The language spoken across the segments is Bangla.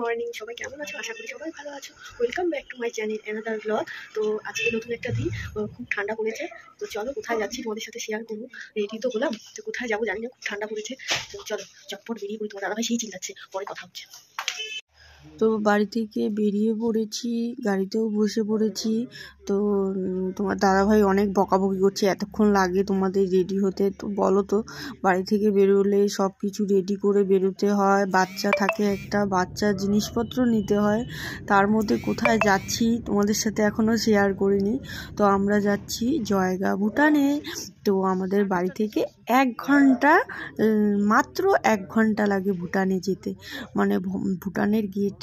মর্নিং, সবাই কেমন আছো? আশা করি সবাই ভালো আছো। Welcome back to my channel another blog. তো আজকে নতুন একটা দিন, খুব ঠান্ডা পড়েছে। তো চলো কোথায় যাচ্ছি তোমাদের সাথে শেয়ার করবো। রেডি তো হলাম, তো কোথায় যাবো জানি না, খুব ঠান্ডা পড়েছে। তো চলো চটপট বেরিয়ে পড়ি। তোমার দাদাভাই সেই চিল্লাচ্ছে, পরে কথা হচ্ছে। তো বাড়ি থেকে বেরিয়ে পড়েছি, গাড়িতেও বসে পড়েছি। তো তোমার দাদাভাই অনেক বকাবকি করছে, এতক্ষণ লাগে তোমাদের রেডি হতে। তো বলো তো, বাড়ি থেকে বেরোলে সব কিছু রেডি করে বেরোতে হয়, বাচ্চা থাকে একটা, বাচ্চার জিনিসপত্র নিতে হয়। তার মধ্যে কোথায় যাচ্ছি তোমাদের সাথে এখনও শেয়ার করিনি। তো আমরা যাচ্ছি জয়গা, ভুটানে। তো আমাদের বাড়ি থেকে 1 ঘন্টা, মাত্র 1 ঘন্টা লাগে ভুটানে যেতে। মানে ভুটানের গেট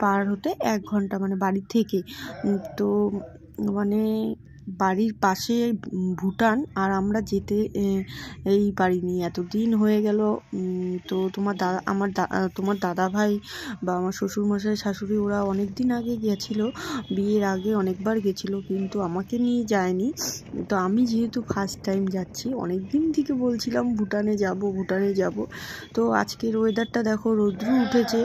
পার হতে 1 ঘন্টা, মানে বাড়ি থেকে। তো মানে বাড়ির পাশে ভুটান, আর আমরা যেতে এই পারিনি, এতদিন হয়ে গেল। তো তোমার দাদা ভাই বা আমার শ্বশুরমশাই শাশুড়ি ওরা অনেক দিন আগে গেছিলো, বিয়ের আগে অনেকবার গেছিলো, কিন্তু আমাকে নিয়ে যায়নি। তো আমি যেহেতু ফার্স্ট টাইম যাচ্ছি, অনেক দিন থেকে বলছিলাম ভুটানে যাব। তো আজকের ওয়েদারটা দেখো, রৌদ্র উঠেছে।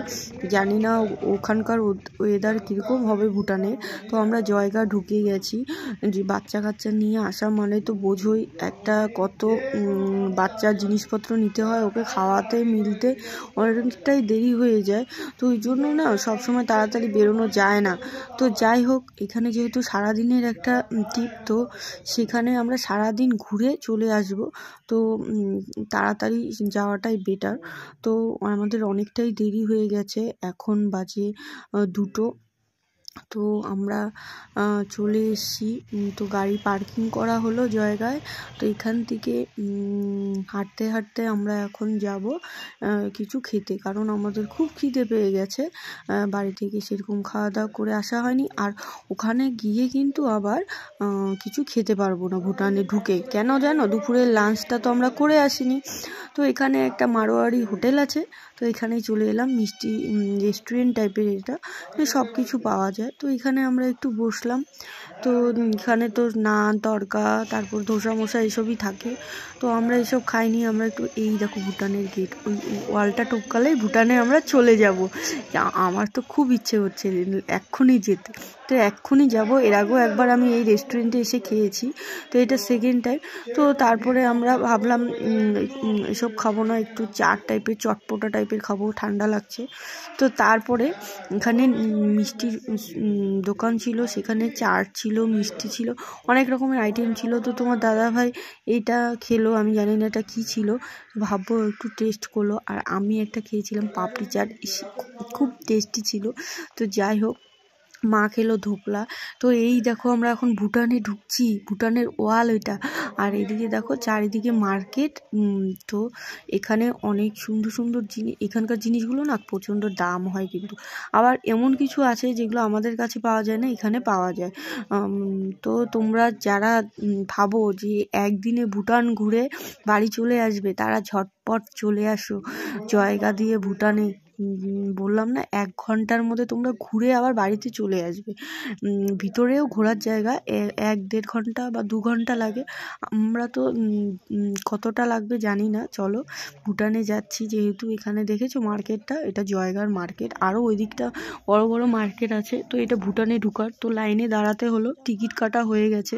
জানি না ওখানকার ওয়েদার কীরকম হবে ভুটানে। তো আমরা জয়গা ঢুকে গেছি। যে বাচ্চা কাচ্চা নিয়ে আসা মানে তো বোঝোই, একটা কত বাচ্চার জিনিসপত্র নিতে হয়, ওকে খাওয়াতে মিলতে অনেকটাই দেরি হয়ে যায়। তো ওই জন্য না সবসময় তাড়াতাড়ি বেরোনো যায় না। তো যাই হোক, এখানে যেহেতু সারাদিনের একটা ট্রিপ, তো সেখানে আমরা সারাদিন ঘুরে চলে আসব। তো তাড়াতাড়ি যাওয়াটাই বেটার। তো আমাদের অনেকটাই দেরি হয়ে গেছে, এখন বাজে 2টো। তো আমরা চলে এসেছি। তো গাড়ি পার্কিং করা হলো জায়গায়। তো এখান থেকে হাঁটতে হাঁটতে আমরা এখন যাব কিছু খেতে, কারণ আমাদের খুব খিদে পেয়ে গেছে। বাড়ি থেকে সেরকম খাওয়া দাওয়া করে আসা হয়নি, আর ওখানে গিয়ে কিন্তু আবার কিছু খেতে পারবো না ভুটানে ঢুকে। কেন জানো? দুপুরের লাঞ্চটা তো আমরা করে আসিনি। তো এখানে একটা মারোয়ারি হোটেল আছে, তো এখানেই চলে এলাম। মিষ্টি রেস্টুরেন্ট টাইপের এটা, সব কিছু পাওয়া যায়। তো এখানে আমরা একটু বসলাম। তো এখানে তো নান তড়কা, তারপর ধোসা মোসা এসবই থাকে। তো আমরা এসব খাইনি, আমরা একটু, এই দেখো ভুটানের গেট, ওই ওয়ালটা টপকালেই ভুটানে আমরা চলে যাব। আমার তো খুব ইচ্ছে হচ্ছে এক্ষুনি যেতে, তো এক্ষুনি যাব। এর আগেও একবার আমি এই রেস্টুরেন্টে এসে খেয়েছি, তো এটা সেকেন্ড টাইম। তো তারপরে আমরা ভাবলাম এসব খাবো না, একটু চাট টাইপের, চটপটা টাইপের খাবো, ঠান্ডা লাগছে। তো তারপরে এখানে মিষ্টির দোকান ছিল, সেখানে চাট ছিল, মিষ্টি ছিল, অনেক রকমের আইটেম ছিল। তো তোমার দাদাভাই এইটা খেলো, আমি জানি না এটা কী ছিল, ভাববো একটু টেস্ট করলো। আর আমি একটা খেয়েছিলাম পাপড়ি চাট, খুব টেস্টি ছিল। তো যাই হোক, মা খেলো ধোকলা। তো এই দেখো, আমরা এখন ভুটানে ঢুকছি, ভুটানের ওয়াল এটা। আর এদিকে দেখো চারিদিকে মার্কেট। তো এখানে অনেক সুন্দর সুন্দর জিনিস, এখানকার জিনিসগুলো না প্রচণ্ড দাম হয়, কিন্তু আবার এমন কিছু আছে যেগুলো আমাদের কাছে পাওয়া যায় না, এখানে পাওয়া যায়। তো তোমরা যারা ভাবো যে একদিনে ভুটান ঘুরে বাড়ি চলে আসবে, তারা ঝটপট চলে আসো জয়গা দিয়ে ভুটানে। বললাম না, 1 ঘন্টার মধ্যে তোমরা ঘুরে আবার বাড়িতে চলে আসবে। ভিতরেও ঘোরার জায়গা 1-1.5 ঘন্টা বা 2 ঘন্টা লাগে। আমরা তো কতটা লাগবে জানি না। চলো, ভুটানে যাচ্ছি যেহেতু। এখানে দেখেছো মার্কেটটা, এটা জয়গার মার্কেট। আরও ওই দিকটা বড় বড় মার্কেট আছে। তো এটা ভুটানে ঢুকার, তো লাইনে দাঁড়াতে হলো, টিকিট কাটা হয়ে গেছে।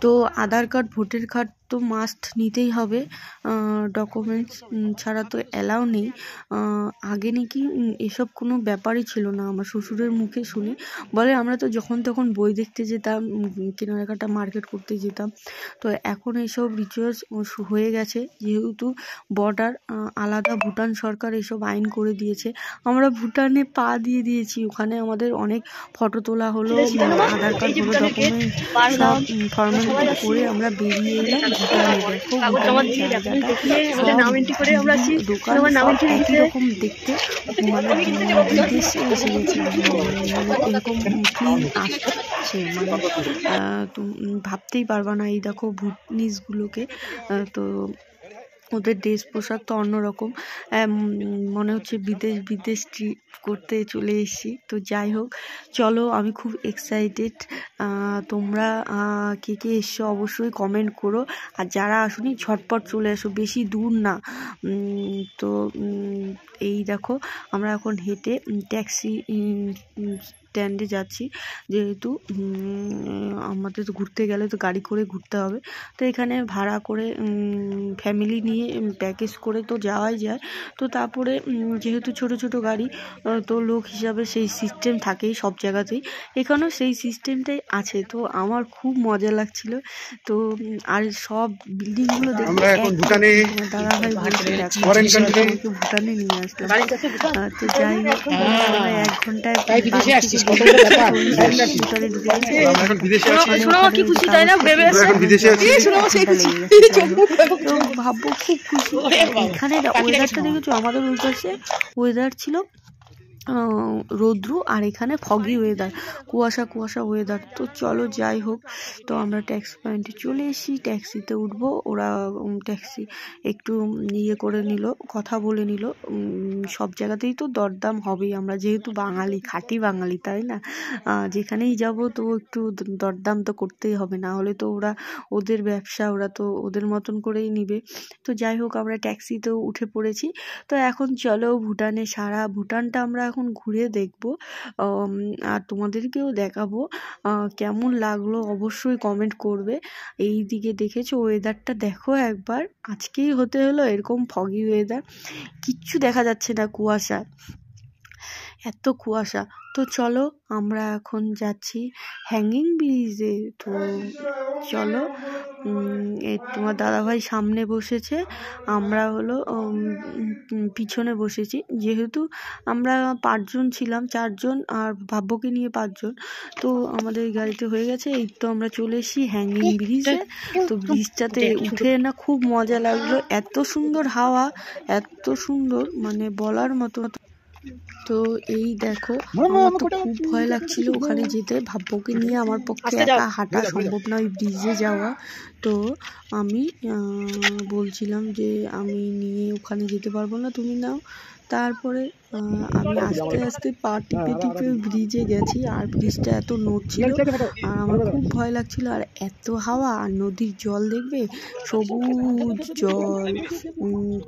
তো আধার কার্ড, ভোটার কার্ড তো মাস্ট নিতেই হবে, ডকুমেন্টস ছাড়া তো অ্যালাউ নেই। আগে নাকি এসব কোনো ব্যাপারই ছিল না, আমার শ্বশুরের মুখে শুনি। বলে আমরা তো যখন তখন বই দেখতে যেতাম, কেনাকাটা মার্কেট করতে যেতাম। তো এখন এইসব রিচুয়ালস হয়ে গেছে, যেহেতু বর্ডার আলাদা, ভুটান সরকার এসব আইন করে দিয়েছে। আমরা ভুটানে পা দিয়ে দিয়েছি, ওখানে আমাদের অনেক ফটো তোলা হলো, আধার কার্ড হলো, ডকুমেন্টস সব ফর্মালিটি করে আমরা বেরিয়ে এলাম ভুটানে। দেখো দোকান সব একই রকম দেখতে, মানে বিদেশে এসে গেছে, মানে এরকম ফিল আসছে, মানে ভাবতেই পারবা না। এই দেখো ভুটনিসগুলোকে, তো ওদের ড্রেস পোশাক তো অন্যরকম, মনে হচ্ছে বিদেশ ট্রিপ করতে চলে এসেছি। তো যাই হোক, চলো, আমি খুব এক্সাইটেড। তোমরা কে কে এসছো অবশ্যই কমেন্ট করো, আর যারা আসুনি ঝটপট চলে আসো, বেশি দূর না। তো এই দেখো আমরা এখন হেঁটে ট্যাক্সি স্ট্যান্ডে যাচ্ছি, যেহেতু আমাদের ঘুরতে গেলে তো গাড়ি করে ঘুরতে হবে। তো এখানে ভাড়া করে ফ্যামিলি নিয়ে প্যাকেজ করে তো যাওয়াই যায়। তো তারপরে যেহেতু ছোট ছোট গাড়ি, তো লোক হিসাবে সেই সিস্টেম থাকেই সব জায়গাতেই, এখানেও সেই সিস্টেমটাই আছে। তো আমার খুব মজা লাগছিল। তো আর সব বিল্ডিংগুলো দেখে দাদা ভাই বলছে আমাকে ভুটানে নিয়ে আসলাম। তো যাই হোক 1 ঘন্টায় ভুটানে ঢুকে তো ভাববো খুব খুশি। এখানে ওয়েদারটা দেখেছো, আমাদের ওই পাশে ওয়েদার ছিল রৌদ্র, আর এখানে ফগি ওয়েদার, কুয়াশা কুয়াশা ওয়েদার। তো চলো যাই হোক, তো আমরা ট্যাক্সি পয়েন্টে চলে এসেছি, ট্যাক্সিতে উঠবো। ওরা ট্যাক্সি একটু ইয়ে করে নিল, কথা বলে নিল। সব জায়গাতেই তো দরদাম হবেই, আমরা যেহেতু বাঙালি, খাঁটি বাঙালি, তাই না? যেখানেই যাব তো একটু দরদাম তো করতেই হবে, না হলে তো ওরা ওদের ব্যবসা, ওরা তো ওদের মতন করেই নিবে। তো যাই হোক আমরা ট্যাক্সিতেও উঠে পড়েছি। তো এখন চলো ভুটানে, সারা ভুটানটা আমরা এখন ঘুরে দেখব, আর তোমাদেরকেও দেখাবো। কেমন লাগলো অবশ্যই কমেন্ট করবে। এই দিকে দেখেছো ওয়েদারটা দেখো একবার, আজকেই হতে হলো এরকম ফগি ওয়েদার, কিচ্ছু দেখা যাচ্ছে না, কুয়াশা, এত কুয়াশা। তো চলো আমরা এখন যাচ্ছি হ্যাঙ্গিং ব্রিজে। তো চলো, তোমার দাদাভাই সামনে বসেছে, আমরা হলো পিছনে বসেছি। যেহেতু আমরা 5 জন ছিলাম, 4 জন আর ভাব্যকে নিয়ে 5 জন, তো আমাদের গাড়িতে হয়ে গেছে। এই তো আমরা চলে এসেছি হ্যাঙ্গিং ব্রিজে। তো ব্রিজটাতে উঠে না খুব মজা লাগলো, এত সুন্দর হাওয়া, এত সুন্দর মানে বলার মতো। তো এই দেখো, আমার তো খুব ভয় লাগছিল ওখানে যেতে, ভাব্যকে নিয়ে আমার পক্ষে একা হাঁটা সম্ভব না ওই ব্রিজে যাওয়া। তো আমি বলছিলাম যে আমি নিয়ে ওখানে যেতে পারবো না, তুমি নাও। তারপরে আমি আস্তে আস্তে পা টিপে টিপে ব্রিজে গেছি, আর ব্রিজটা এত নড়ছিল আর আমার খুব ভয় লাগছিল, আর এত হাওয়া, আর নদীর জল দেখবে, সবুজ জল।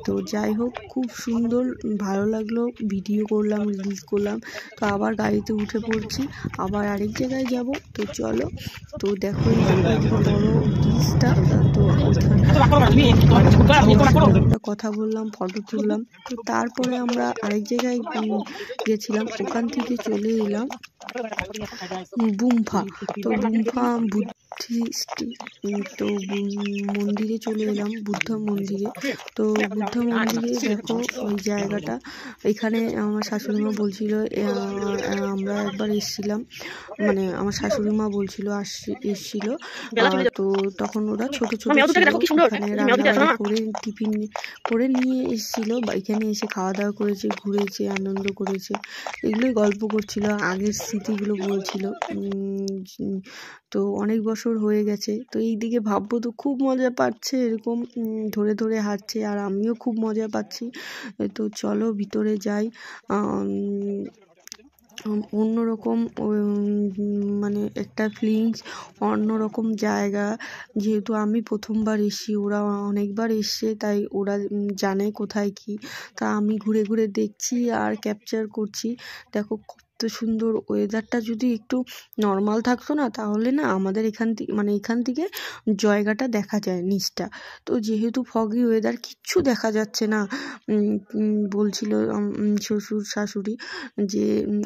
তো যাই হোক খুব সুন্দর, ভালো লাগলো, ভিডিও করলাম, রিলস করলাম। তো আবার গাড়িতে উঠে পড়ছি, আবার আরেক জায়গায় যাব। তো চলো, তো দেখো বড় ব্রিজটা, তো কথা বললাম, ফটো তুললাম। তো তারপরে আমরা আরেক জায়গায় গেছিলাম, ওখান থেকে চলে এলাম বুম্ফা। তো বুম্ফা বুদ্ধিস্ট, তো মন্দিরে চলে এলাম, বুদ্ধ মন্দিরে। তো বুদ্ধ মন্দিরে দেখো ওই জায়গাটা, এখানে আমার শাশুড়িমা বলছিল, আমরা একবার এসেছিলাম, মানে আমার শাশুড়িমা বলছিল এসেছিল, তো তখন ওরা ছোট ছোট ছিল, এখানে রান্না করে টিফিন করে নিয়ে এসেছিল, এখানে এসে খাওয়া দাওয়া করেছে, ঘুরেছে, আনন্দ করেছে, এগুলোই গল্প করছিল, আগের স্মৃতিগুলো বলছিল। তো অনেক বছর হয়ে গেছে। তো এই দিকে ভাববো তো খুব মজা পাচ্ছে, এরকম ধরে ধরে হাঁটছে, আর আমিও খুব মজা পাচ্ছি। তো চলো ভিতরে যাই। অন্যরকম মানে একটা ফিলিংস, অন্যরকম জায়গা, যেহেতু আমি প্রথমবার এসেছি, ওরা অনেকবার এসছে, তাই ওরা জানে কোথায় কি। তা আমি ঘুরে ঘুরে দেখছি আর ক্যাপচার করছি। দেখো কত সুন্দর ওয়েদারটা, যদি একটু নর্মাল থাকতো না, তাহলে না আমাদের এখান থেকে জায়গাটা দেখা যায় নিচটা। তো যেহেতু ফগি ওয়েদার, কিচ্ছু দেখা যাচ্ছে না। বলছিল শ্বশুর শাশুড়ি যে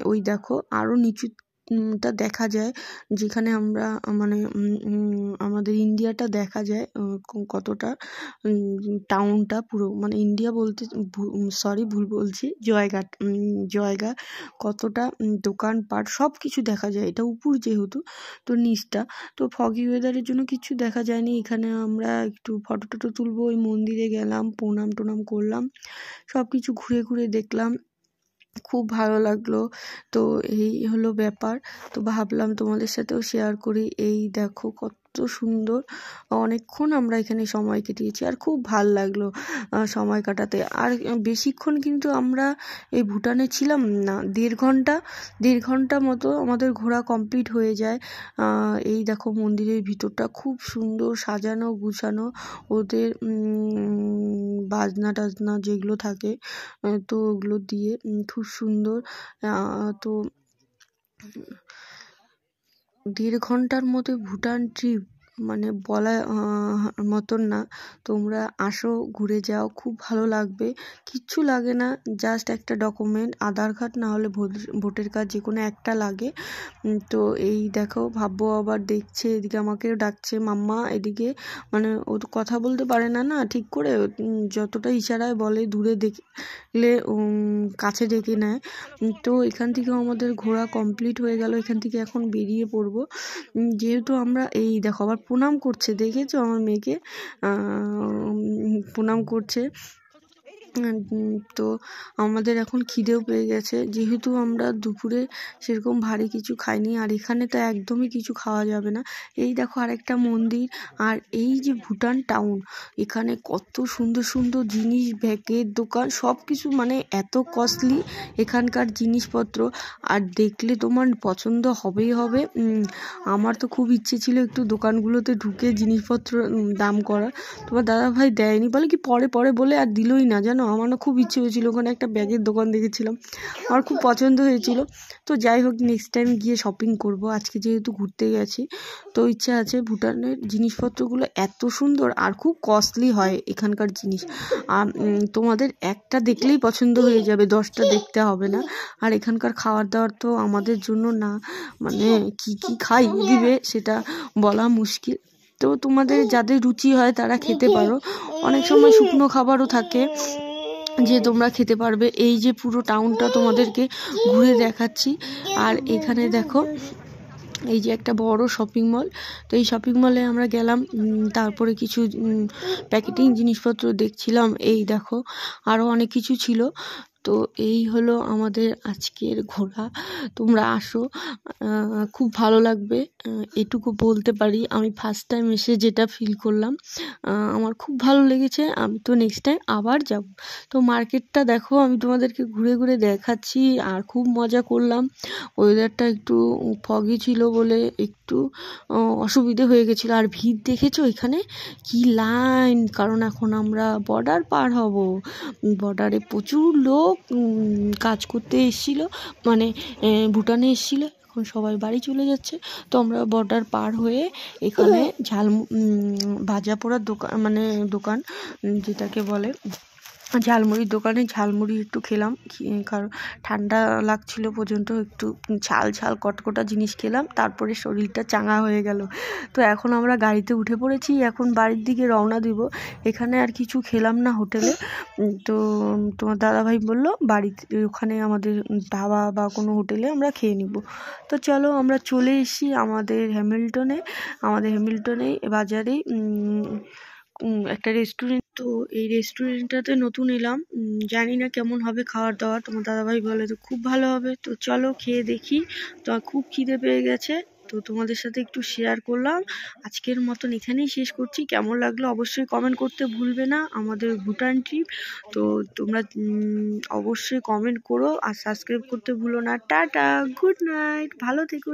ওই দেখো আরো নিচুটা দেখা যায়, যেখানে আমরা মানে আমাদের ইন্ডিয়াটা দেখা যায়, কতটা টাউনটা পুরো, মানে ইন্ডিয়া বলতে সরি ভুল বলছি, জায়গা কতটা দোকানপাট সব কিছু দেখা যায়, এটা উপর যেহেতু, তো নিচটা তো ফগি ওয়েদারের জন্য কিছু দেখা যায়নি। এখানে আমরা একটু ফটো টটো তুলবো, ওই মন্দিরে গেলাম, প্রণাম টোনাম করলাম, সব কিছু ঘুরে ঘুরে দেখলাম, খুব ভালো লাগলো। তো এই হলো ব্যাপার, তো ভাবলাম তোমাদের সাথেও শেয়ার করি। এই দেখো কত সুন্দর, অনেকক্ষণ আমরা এখানে সময় কেটেছি আর খুব ভাল লাগলো সময় কাটাতে। আর বেশিক্ষণ কিন্তু আমরা এই ভুটানে ছিলাম না, 1.5 ঘন্টা মতো আমাদের ঘোরা কমপ্লিট হয়ে যায়। এই দেখো মন্দিরের ভিতরটা খুব সুন্দর সাজানো গুছানো, ওদের বাজনা টাজনা যেগুলো থাকে তো ওগুলো দিয়ে খুব সুন্দর। তো 1.5 ঘন্টার মতো ভুটান ট্রিপ মানে বলা মতন না। তোমরা আসো, ঘুরে যাও, খুব ভালো লাগবে। কিচ্ছু লাগে না, জাস্ট একটা ডকুমেন্ট, আধার কার্ড না হলে ভোটের কার্ড, যে কোনো একটা লাগে। তো এই দেখো ভাব্য আবার দেখছে, এদিকে আমাকেও ডাকছে মাম্মা এদিকে, মানে ও তো কথা বলতে পারে না না ঠিক করে, যতটা ইশারায় বলে, দূরে দেখলে কাছে ডেকে নেয়। তো এখান থেকেও আমাদের ঘোরা কমপ্লিট হয়ে গেল, এখান থেকে এখন বেরিয়ে পড়বো। যেহেতু আমরা এই দেখো আবার প্রণাম করছে, দেখেছো আমার মেয়েকে প্রণাম করছে। তো আমাদের এখন খিদেও পেয়ে গেছে, যেহেতু আমরা দুপুরে সেরকম ভারী কিছু খাইনি, আর এখানে তো একদমই কিছু খাওয়া যাবে না। এই দেখো আরেকটা মন্দির, আর এই যে ভুটান টাউন, এখানে কত সুন্দর সুন্দর জিনিস, ব্যাগের দোকান, সব কিছু, মানে এত কস্টলি এখানকার জিনিসপত্র, আর দেখলে তোমার পছন্দ হবেই হবে। আমার তো খুব ইচ্ছে ছিল একটু দোকানগুলোতে ঢুকে জিনিসপত্র দাম করা, তোমার দাদা ভাই দেয়নি, বলে কি পরে পরে বলে আর দিলই না জানো। আমার না খুব ইচ্ছে হয়েছিল, ওখানে একটা ব্যাগের দোকান দেখেছিলাম, আমার খুব পছন্দ হয়েছিল। তো যাই হোক, নেক্সট টাইম গিয়ে শপিং করব, আজকে যেহেতু ঘুরতে গেছি তো ইচ্ছা আছে। ভুটানের জিনিসপত্রগুলো এত সুন্দর আর খুব কস্টলি হয় এখানকার জিনিস, আর তোমাদের একটা দেখলেই পছন্দ হয়ে যাবে, 10টা দেখতে হবে না। আর এখানকার খাবার দাবার তো আমাদের জন্য না, মানে কি কি খাই দিবে সেটা বলা মুশকিল। তো তোমাদের যাদের রুচি হয় তারা খেতে পারো, অনেক সময় শুকনো খাবারও থাকে যে তোমরা খেতে পারবে। এই যে পুরো টাউনটা তোমাদেরকে ঘুরে দেখাচ্ছি, আর এখানে দেখো এই যে একটা বড় শপিং মল, তো এই শপিং মলে আমরা গেলাম, তারপরে কিছু প্যাকেটিং জিনিসপত্র দেখছিলাম। এই দেখো আরও অনেক কিছু ছিল। তো এই হলো আমাদের আজকের ঘোরা, তোমরা আসো, খুব ভালো লাগবে। এটুকু বলতে পারি, আমি ফার্স্ট টাইম এসে যেটা ফিল করলাম আমার খুব ভালো লেগেছে, আমি তো নেক্সট টাইম আবার যাব। তো মার্কেটটা দেখো আমি তোমাদেরকে ঘুরে ঘুরে দেখাচ্ছি, আর খুব মজা করলাম। ওয়েদারটা একটু ফগি ছিল বলে একটু অসুবিধে হয়ে গেছিলো। আর ভিড় দেখেছো এখানে কি লাইন, কারণ এখন আমরা বর্ডার পার হব, বর্ডারে প্রচুর লোক কাজ করতে এসেছিলো, মানে ভুটানে এসেছিলো, এখন সবাই বাড়ি চলে যাচ্ছে। তো আমরা বর্ডার পার হয়ে এখানে ভাজা পোড়ার দোকান, মানে দোকান যেটাকে বলে ঝালমুড়ির দোকানে ঝালমুড়ি একটু খেলাম, কারণ ঠান্ডা লাগছিল পর্যন্ত, একটু ঝাল ঝাল কটকটা জিনিস খেলাম, তারপরে শরীরটা চাঙ্গা হয়ে গেল। তো এখন আমরা গাড়িতে উঠে পড়েছি, এখন বাড়ির দিকে রওনা দিব। এখানে আর কিছু খেলাম না হোটেলে, তো তোমার দাদাভাই বললো বাড়িতে ওখানে আমাদের ধাবা বা কোনো হোটেলে আমরা খেয়ে নিব। তো চলো আমরা চলে এসেছি আমাদের হ্যামিল্টনে বাজারেই একটা রেস্টুরেন্ট। তো এই রেস্টুরেন্টটাতে নতুন এলাম, জানি না কেমন হবে খাওয়ার দাওয়ার, তোমার দাদাভাই বলে তো খুব ভালো হবে। তো চলো খেয়ে দেখি, তো খুব খিদে পেয়ে গেছে, তো তোমাদের সাথে একটু শেয়ার করলাম। আজকের মতন এখানেই শেষ করছি, কেমন লাগলো অবশ্যই কমেন্ট করতে ভুলবে না আমাদের ভুটান ট্রিপ। তো তোমরা অবশ্যই কমেন্ট করো আর সাবস্ক্রাইব করতে ভুলো না। টাটা, গুড নাইট, ভালো থেকো।